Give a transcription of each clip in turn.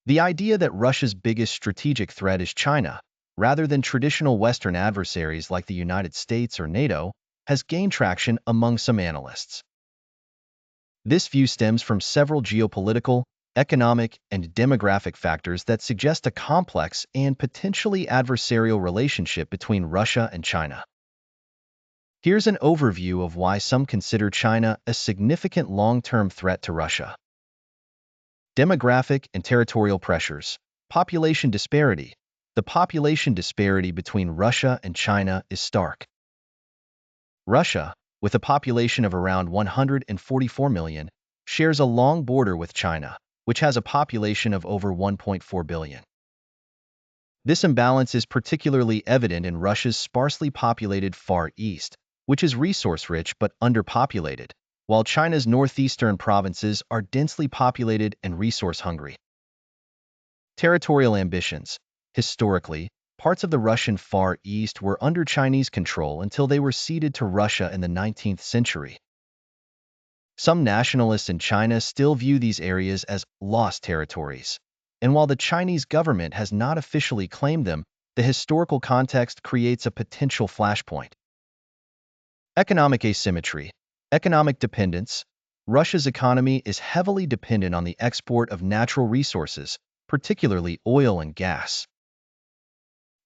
The idea that Russia's biggest strategic threat is China, rather than traditional Western adversaries like the United States or NATO, has gained traction among some analysts. This view stems from several geopolitical, economic, and demographic factors that suggest a complex and potentially adversarial relationship between Russia and China. Here's an overview of why some consider China a significant long-term threat to Russia. Demographic and territorial pressures. Population disparity. The population disparity between Russia and China is stark. Russia, with a population of around 144 million, shares a long border with China, which has a population of over 1.4 billion. This imbalance is particularly evident in Russia's sparsely populated Far East, which is resource-rich but underpopulated, while China's northeastern provinces are densely populated and resource-hungry. Territorial ambitions. Historically, parts of the Russian Far East were under Chinese control until they were ceded to Russia in the 19th century. Some nationalists in China still view these areas as lost territories, and while the Chinese government has not officially claimed them, the historical context creates a potential flashpoint. Economic asymmetry. Economic dependence. Russia's economy is heavily dependent on the export of natural resources, particularly oil and gas.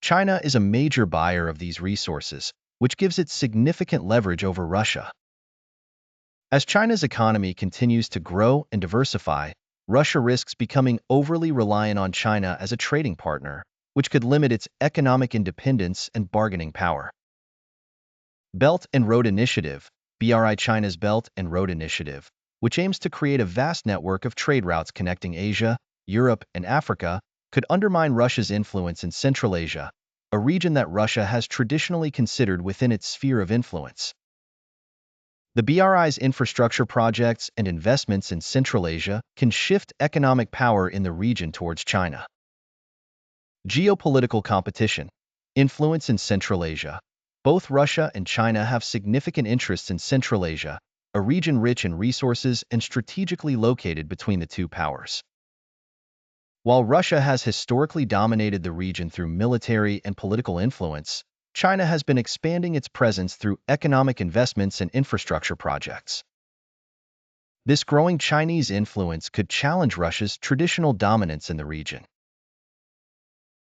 China is a major buyer of these resources, which gives it significant leverage over Russia. As China's economy continues to grow and diversify, Russia risks becoming overly reliant on China as a trading partner, which could limit its economic independence and bargaining power. Belt and Road Initiative, BRI. China's Belt and Road Initiative, which aims to create a vast network of trade routes connecting Asia, Europe, and Africa, could undermine Russia's influence in Central Asia, a region that Russia has traditionally considered within its sphere of influence. The BRI's infrastructure projects and investments in Central Asia can shift economic power in the region towards China. Geopolitical competition. Influence in Central Asia. Both Russia and China have significant interests in Central Asia, a region rich in resources and strategically located between the two powers. While Russia has historically dominated the region through military and political influence, China has been expanding its presence through economic investments and infrastructure projects. This growing Chinese influence could challenge Russia's traditional dominance in the region.